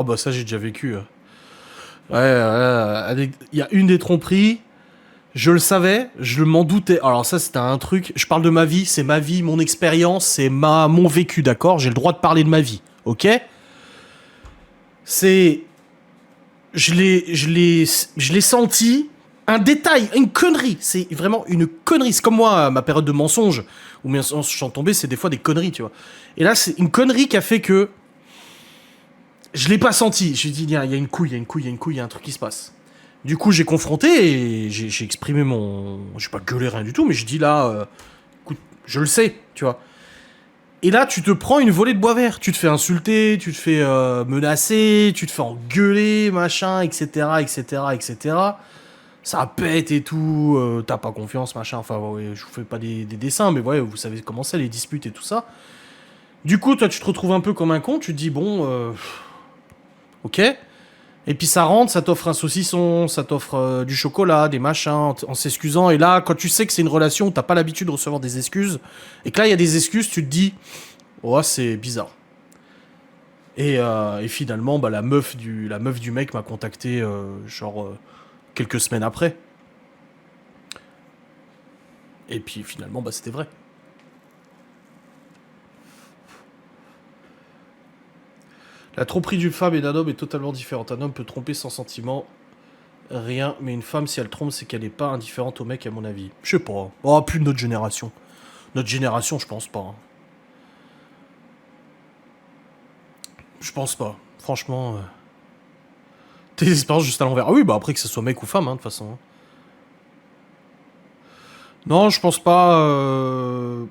Oh bah ça j'ai déjà vécu. Ouais, il y a une des tromperies, je le savais, je m'en doutais. Alors ça c'était un truc, je parle de ma vie, c'est ma vie, mon expérience, c'est mon vécu, d'accord? J'ai le droit de parler de ma vie, ok? C'est... Je l'ai senti, un détail, une connerie, c'est vraiment une connerie. C'est comme moi, ma période de mensonges, où mes mensonges sont tombés, c'est des fois des conneries, tu vois. Et là c'est une connerie qui a fait que je l'ai pas senti. J'ai dit, il y a une couille, il y a une couille, il y a une couille, il y a un truc qui se passe. Du coup, j'ai confronté et j'ai exprimé mon. J'ai pas gueulé rien du tout, mais j'ai dit là, écoute, je le sais, tu vois. Et là, tu te prends une volée de bois vert. Tu te fais insulter, tu te fais menacer, tu te fais engueuler, machin, etc., etc., etc. Ça pète et tout, t'as pas confiance, machin. Enfin, ouais, je vous fais pas des dessins, mais ouais, vous savez comment c'est, les disputes et tout ça. Du coup, toi, tu te retrouves un peu comme un con, tu te dis, bon, ok. Et puis ça rentre, ça t'offre un saucisson, ça t'offre du chocolat, des machins, en s'excusant. Et là, quand tu sais que c'est une relation où t'as pas l'habitude de recevoir des excuses, et que là, il y a des excuses, tu te dis, oh, c'est bizarre. Et finalement, bah, la meuf du mec m'a contacté, quelques semaines après. Et puis finalement, bah, c'était vrai. La tromperie d'une femme et d'un homme est totalement différente. Un homme peut tromper sans sentiment, rien, mais une femme, si elle trompe, c'est qu'elle est pas indifférente au mec, à mon avis. Je sais pas. Oh, plus de notre génération. Notre génération, je pense pas. Hein. Je pense pas. Franchement, tes expériences juste à l'envers. Ah oui, bah après que ce soit mec ou femme, hein, de toute façon. Non, je pense pas.